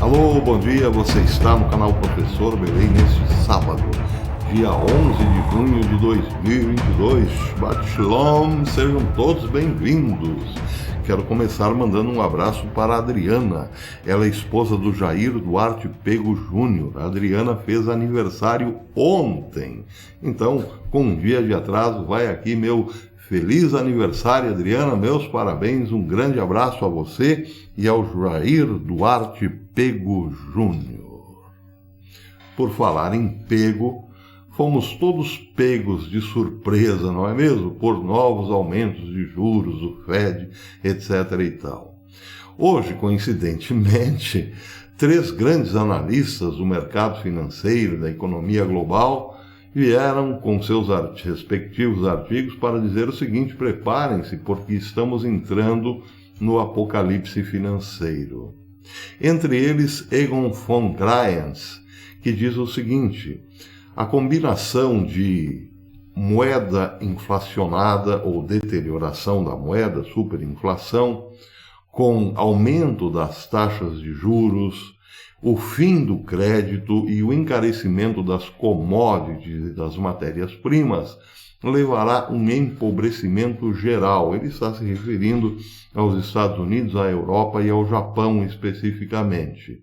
Alô, bom dia, você está no canal Professor Belém neste sábado, dia 11 de junho de 2022. Shabbat Shalom, sejam todos bem-vindos. Quero começar mandando um abraço para a Adriana, ela é esposa do Jair Duarte Pego Júnior. A Adriana fez aniversário ontem, então com um dia de atraso vai aqui meu feliz aniversário, Adriana, meus parabéns, um grande abraço a você e ao Jair Duarte Pego Júnior. Por falar em pego, fomos todos pegos de surpresa, não é mesmo? Por novos aumentos de juros, o Fed, etc. e tal. Hoje, coincidentemente, 3 grandes analistas do mercado financeiro e da economia global vieram com seus respectivos artigos para dizer o seguinte: preparem-se, porque estamos entrando no apocalipse financeiro. Entre eles, Egon von Greyens, que diz o seguinte: a combinação de moeda inflacionada ou deterioração da moeda, superinflação, com aumento das taxas de juros, o fim do crédito e o encarecimento das commodities e das matérias-primas levará um empobrecimento geral. Ele está se referindo aos Estados Unidos, à Europa e ao Japão especificamente.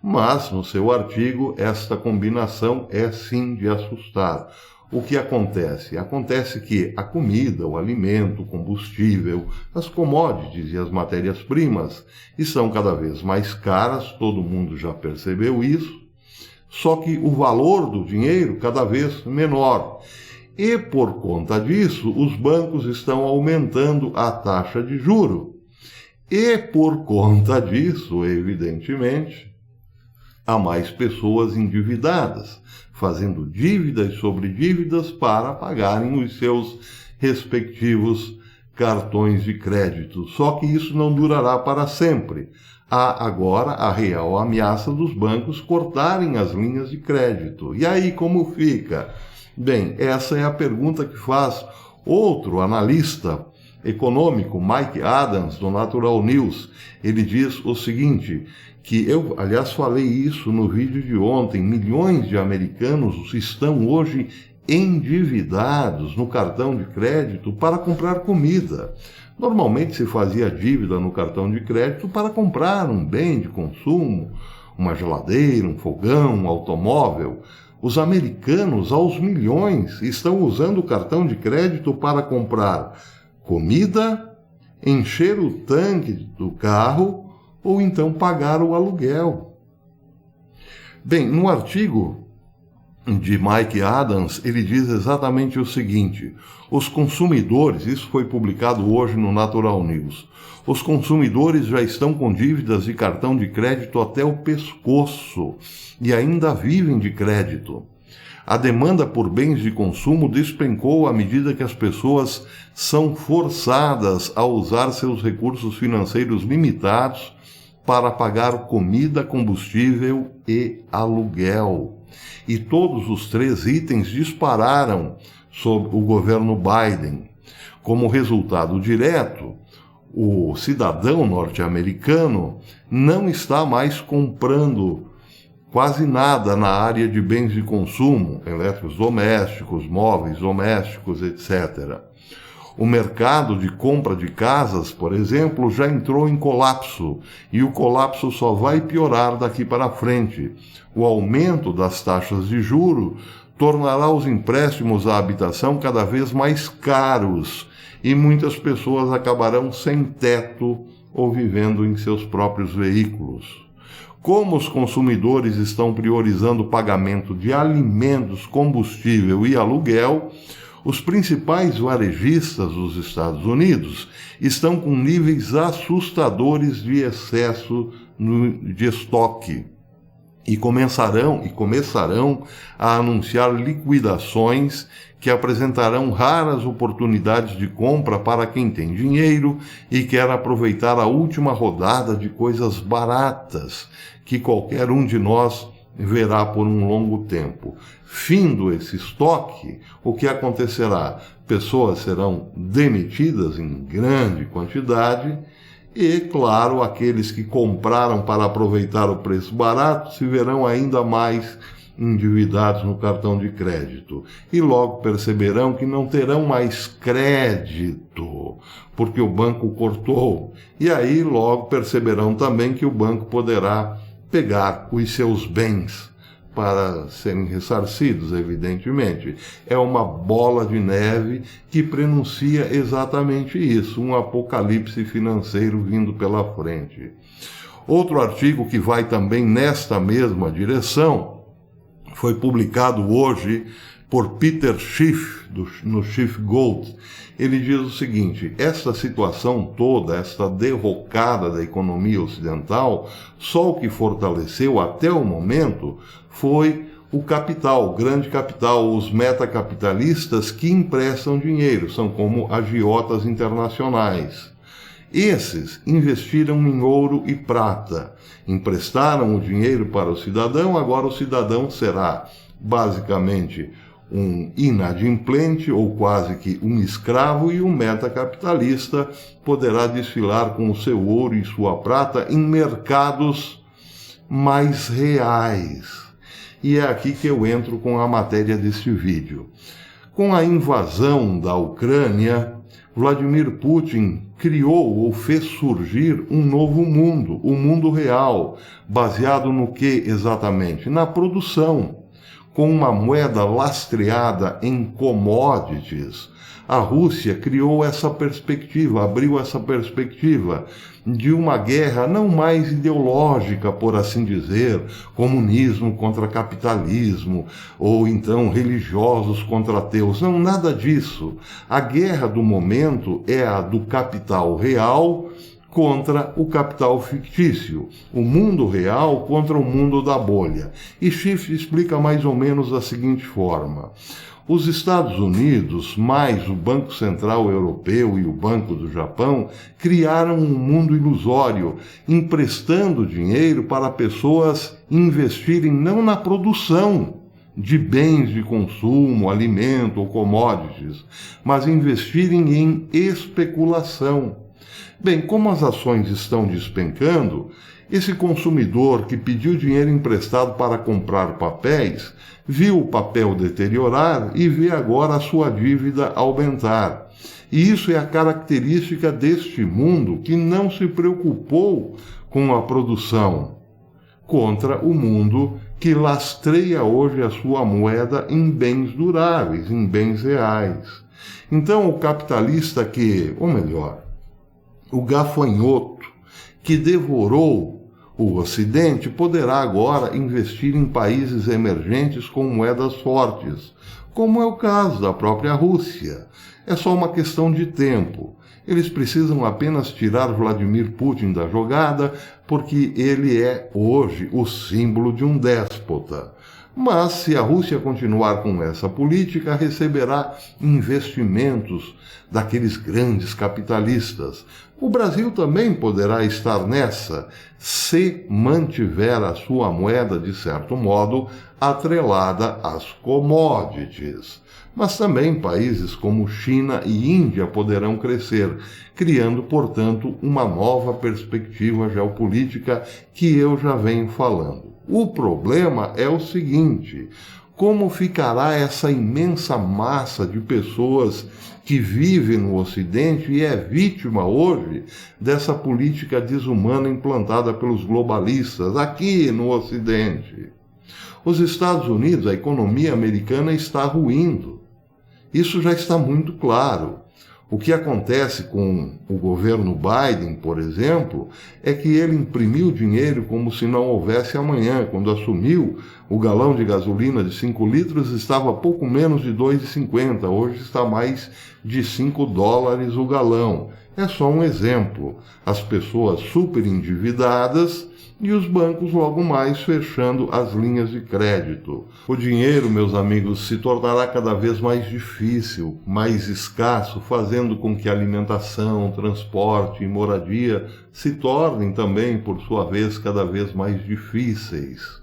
Mas, no seu artigo, esta combinação é sim de assustar. O que acontece? Acontece que a comida, o alimento, o combustível, as commodities e as matérias-primas estão cada vez mais caras, todo mundo já percebeu isso, só que o valor do dinheiro cada vez menor. E por conta disso, os bancos estão aumentando a taxa de juro. E por conta disso, evidentemente, há mais pessoas endividadas, fazendo dívidas sobre dívidas para pagarem os seus respectivos cartões de crédito. Só que isso não durará para sempre. Há agora a real ameaça dos bancos cortarem as linhas de crédito. E aí como fica? Bem, essa é a pergunta que faz outro analista econômico, Mike Adams, do Natural News. Ele diz o seguinte, que eu, aliás, falei isso no vídeo de ontem: milhões de americanos estão hoje endividados no cartão de crédito para comprar comida. Normalmente se fazia dívida no cartão de crédito para comprar um bem de consumo, uma geladeira, um fogão, um automóvel. Os americanos, aos milhões, estão usando o cartão de crédito para comprar comida, encher o tanque do carro ou então pagar o aluguel. Bem, no artigo de Mike Adams, ele diz exatamente o seguinte: os consumidores, isso foi publicado hoje no Natural News, os consumidores já estão com dívidas de cartão de crédito até o pescoço e ainda vivem de crédito. A demanda por bens de consumo despencou à medida que as pessoas são forçadas a usar seus recursos financeiros limitados para pagar comida, combustível e aluguel. E todos os 3 itens dispararam sob o governo Biden. Como resultado direto, o cidadão norte-americano não está mais comprando quase nada na área de bens de consumo, eletrodomésticos, móveis domésticos, etc. O mercado de compra de casas, por exemplo, já entrou em colapso, e o colapso só vai piorar daqui para frente. O aumento das taxas de juro tornará os empréstimos à habitação cada vez mais caros, e muitas pessoas acabarão sem teto ou vivendo em seus próprios veículos. Como os consumidores estão priorizando o pagamento de alimentos, combustível e aluguel, os principais varejistas dos Estados Unidos estão com níveis assustadores de excesso de estoque e começarão a anunciar liquidações que apresentarão raras oportunidades de compra para quem tem dinheiro e quer aproveitar a última rodada de coisas baratas que qualquer um de nós verá por um longo tempo. Findo esse estoque, o que acontecerá? Pessoas serão demitidas em grande quantidade E, claro, aqueles que compraram para aproveitar o preço barato se verão ainda mais endividados no cartão de crédito. E logo perceberão que não terão mais crédito, porque o banco cortou. E aí logo perceberão também que o banco poderá pegar os seus bens para serem ressarcidos, evidentemente. É uma bola de neve que prenuncia exatamente isso, um apocalipse financeiro vindo pela frente. Outro artigo que vai também nesta mesma direção foi publicado hoje por Peter Schiff, no Schiff Gold. Ele diz o seguinte: essa situação toda, esta derrocada da economia ocidental, só o que fortaleceu até o momento foi o capital, o grande capital, os metacapitalistas que emprestam dinheiro, são como agiotas internacionais. Esses investiram em ouro e prata, emprestaram o dinheiro para o cidadão, agora o cidadão será basicamente um inadimplente ou quase que um escravo, e o metacapitalista poderá desfilar com o seu ouro e sua prata em mercados mais reais. E é aqui que eu entro com a matéria deste vídeo. Com a invasão da Ucrânia, Vladimir Putin criou ou fez surgir um novo mundo, o mundo real, baseado no que exatamente? Na produção, com uma moeda lastreada em commodities. A Rússia criou essa perspectiva, abriu essa perspectiva de uma guerra não mais ideológica, por assim dizer, comunismo contra capitalismo, ou então religiosos contra ateus. Não, nada disso. A guerra do momento é a do capital real contra o capital fictício, o mundo real contra o mundo da bolha. E Schiff explica mais ou menos da seguinte forma: os Estados Unidos, mais o Banco Central Europeu e o Banco do Japão, criaram um mundo ilusório, emprestando dinheiro para pessoas investirem não na produção de bens de consumo, alimento ou commodities, mas investirem em especulação. Bem, como as ações estão despencando, esse consumidor que pediu dinheiro emprestado para comprar papéis, viu o papel deteriorar e vê agora a sua dívida aumentar. E isso é a característica deste mundo que não se preocupou com a produção, contra o mundo que lastreia hoje a sua moeda em bens duráveis, em bens reais. Então o capitalista ou melhor, o gafanhoto que devorou o Ocidente poderá agora investir em países emergentes com moedas fortes, como é o caso da própria Rússia. É só uma questão de tempo. Eles precisam apenas tirar Vladimir Putin da jogada, porque ele é hoje o símbolo de um déspota. Mas, se a Rússia continuar com essa política, receberá investimentos daqueles grandes capitalistas. O Brasil também poderá estar nessa, se mantiver a sua moeda, de certo modo, atrelada às commodities. Mas também países como China e Índia poderão crescer, criando, portanto, uma nova perspectiva geopolítica que eu já venho falando. O problema é o seguinte: como ficará essa imensa massa de pessoas que vive no Ocidente e é vítima hoje dessa política desumana implantada pelos globalistas aqui no Ocidente? Os Estados Unidos, a economia americana está ruindo. Isso já está muito claro. O que acontece com o governo Biden, por exemplo, é que ele imprimiu dinheiro como se não houvesse amanhã. Quando assumiu, o galão de gasolina de 5 litros estava pouco menos de 2,50. Hoje está mais de $5 o galão. É só um exemplo. As pessoas super endividadas e os bancos logo mais fechando as linhas de crédito. O dinheiro, meus amigos, se tornará cada vez mais difícil, mais escasso, fazendo com que alimentação, transporte e moradia se tornem também, por sua vez, cada vez mais difíceis.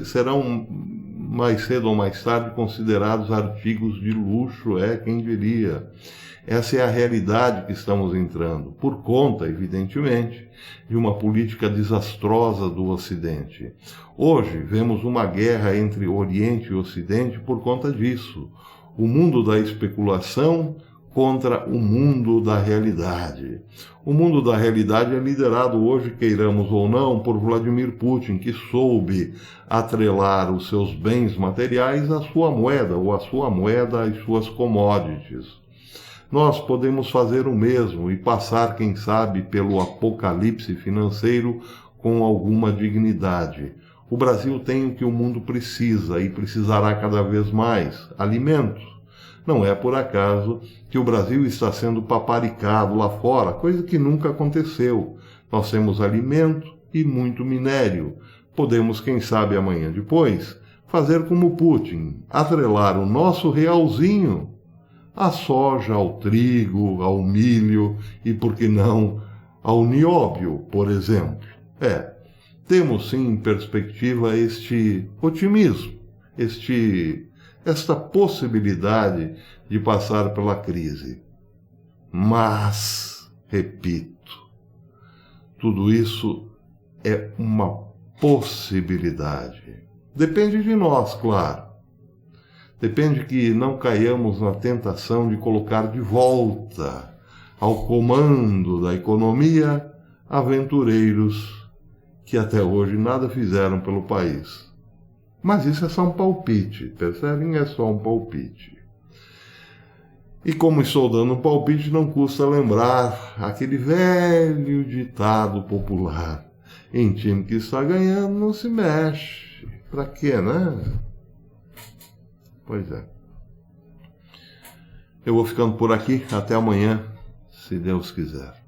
Serão mais cedo ou mais tarde considerados artigos de luxo, quem diria. Essa é a realidade que estamos entrando, por conta, evidentemente, de uma política desastrosa do Ocidente. Hoje, vemos uma guerra entre Oriente e Ocidente por conta disso. O mundo da especulação contra o mundo da realidade. O mundo da realidade é liderado hoje, queiramos ou não, por Vladimir Putin, que soube atrelar os seus bens materiais à sua moeda, ou à sua moeda às suas commodities. Nós podemos fazer o mesmo e passar, quem sabe, pelo apocalipse financeiro com alguma dignidade. O Brasil tem o que o mundo precisa e precisará cada vez mais: alimentos. Não é por acaso que o Brasil está sendo paparicado lá fora, coisa que nunca aconteceu. Nós temos alimento e muito minério. Podemos, quem sabe amanhã depois, fazer como Putin, atrelar o nosso realzinho à soja, ao trigo, ao milho e, por que não, ao nióbio, por exemplo. Temos sim em perspectiva este otimismo, esta possibilidade de passar pela crise. Mas, repito, tudo isso é uma possibilidade. Depende de nós, claro. Depende que não caiamos na tentação de colocar de volta ao comando da economia aventureiros que até hoje nada fizeram pelo país. Mas isso é só um palpite, percebem? É só um palpite. E como estou dando um palpite, não custa lembrar aquele velho ditado popular: em time que está ganhando não se mexe. Pra quê, né? Pois é. Eu vou ficando por aqui. Até amanhã, se Deus quiser.